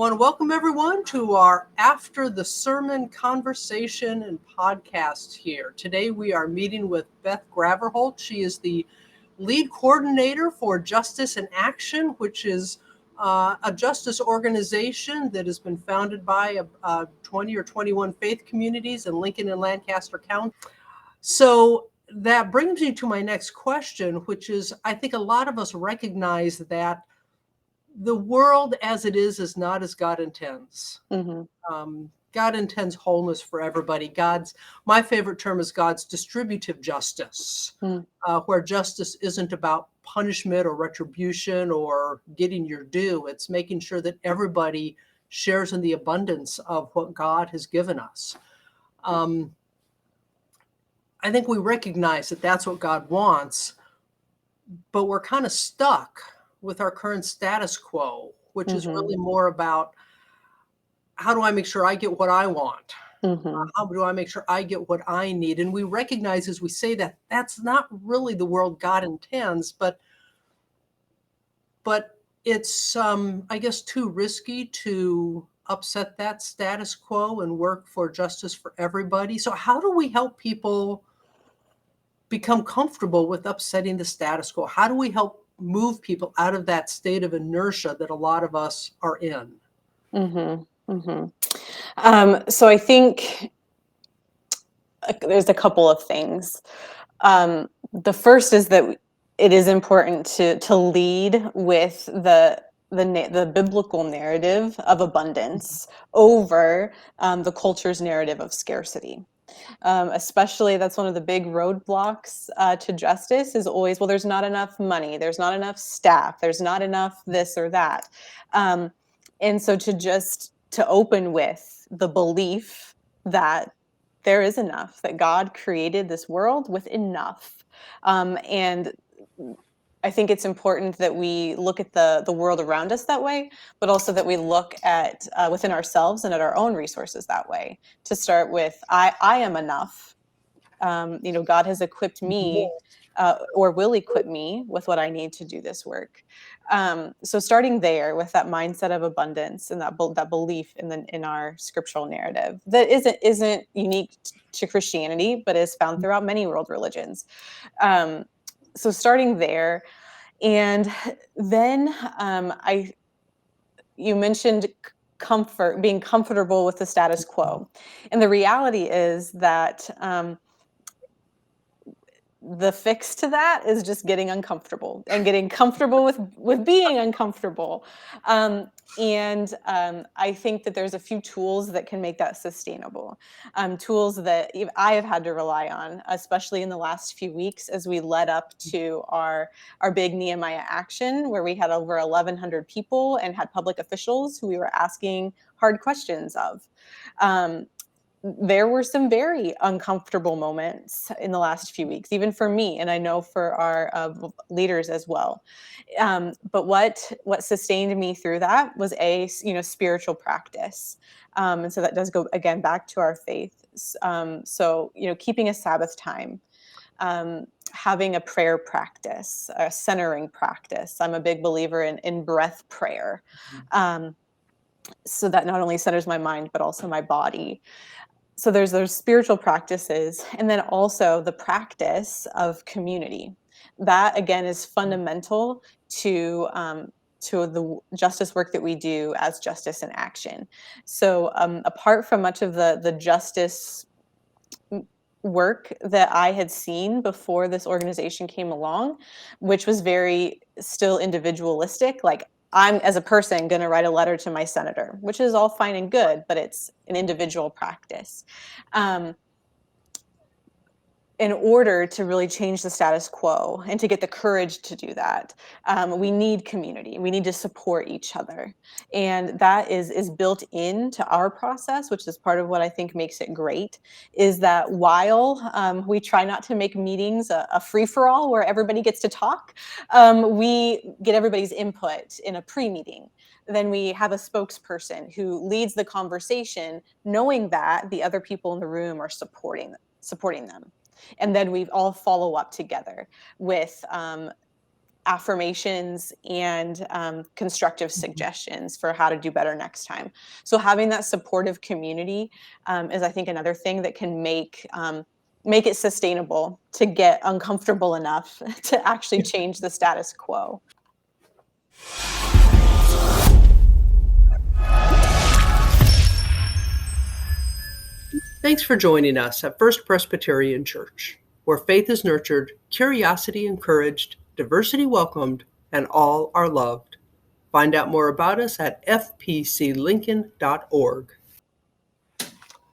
want to welcome everyone to our After the Sermon conversation and podcast here. Today we are meeting with Beth Graverholt. She is the lead coordinator for Justice in Action, which is a justice organization that has been founded by 20 or 21 faith communities in Lincoln and Lancaster County. So that brings me to my next question, which is, I think a lot of us recognize that the world as it is not as God intends. God intends wholeness for everybody. My favorite term is God's distributive justice, where justice isn't about punishment or retribution or getting your due. It's making sure that everybody shares in the abundance of what God has given us. I think we recognize that that's what God wants, but we're kind of stuck with our current status quo, which is really more about how do I make sure I get what I want? How do I make sure I get what I need? And we recognize as we say that that's not really the world God intends, but it's, I guess, too risky to upset that status quo and work for justice for everybody. So how do we help people become comfortable with upsetting the status quo? How do we help move people out of that state of inertia that a lot of us are in? So I think there's a couple of things. The first is that it is important to lead with the biblical narrative of abundance over the culture's narrative of scarcity. Especially, that's one of the big roadblocks to justice is always, well, there's not enough money, there's not enough staff, there's not enough this or that. And so to open with the belief that there is enough, that God created this world with enough. And I think it's important that we look at the world around us that way, but also that we look at within ourselves and at our own resources that way. To start with, I am enough. God has equipped me or will equip me with what I need to do this work. So starting there with that mindset of abundance and that belief in our scriptural narrative that isn't unique to Christianity, but is found throughout many world religions. So starting there, and then you mentioned being comfortable with the status quo, and the reality is that the fix to that is just getting uncomfortable and getting comfortable with being uncomfortable. I think that there's a few tools that can make that sustainable. Tools that I have had to rely on, especially in the last few weeks as we led up to our big Nehemiah action, where we had over 1,100 people and had public officials who we were asking hard questions of. There were some very uncomfortable moments in the last few weeks, even for me, and I know for our leaders as well. But what sustained me through that was spiritual practice, and so that does go again back to our faith. So keeping a Sabbath time, having a prayer practice, a centering practice. I'm a big believer in breath prayer, so that not only centers my mind but also my body. So there's those spiritual practices, and then also the practice of community. That again is fundamental to the justice work that we do as Justice in Action. So apart from much of the justice work that I had seen before this organization came along, which was very still individualistic, like I'm, as a person, going to write a letter to my senator, which is all fine and good, but it's an individual practice. In order to really change the status quo and to get the courage to do that, we need community. We need to support each other. And that is built into our process, which is part of what I think makes it great, is that while we try not to make meetings a free-for-all where everybody gets to talk, we get everybody's input in a pre-meeting. Then we have a spokesperson who leads the conversation, knowing that the other people in the room are supporting them. And then we all follow up together with affirmations and constructive suggestions for how to do better next time. So having that supportive community is, I think, another thing that can make it sustainable to get uncomfortable enough to actually change the status quo. Thanks for joining us at First Presbyterian Church, where faith is nurtured, curiosity encouraged, diversity welcomed, and all are loved. Find out more about us at fpclincoln.org.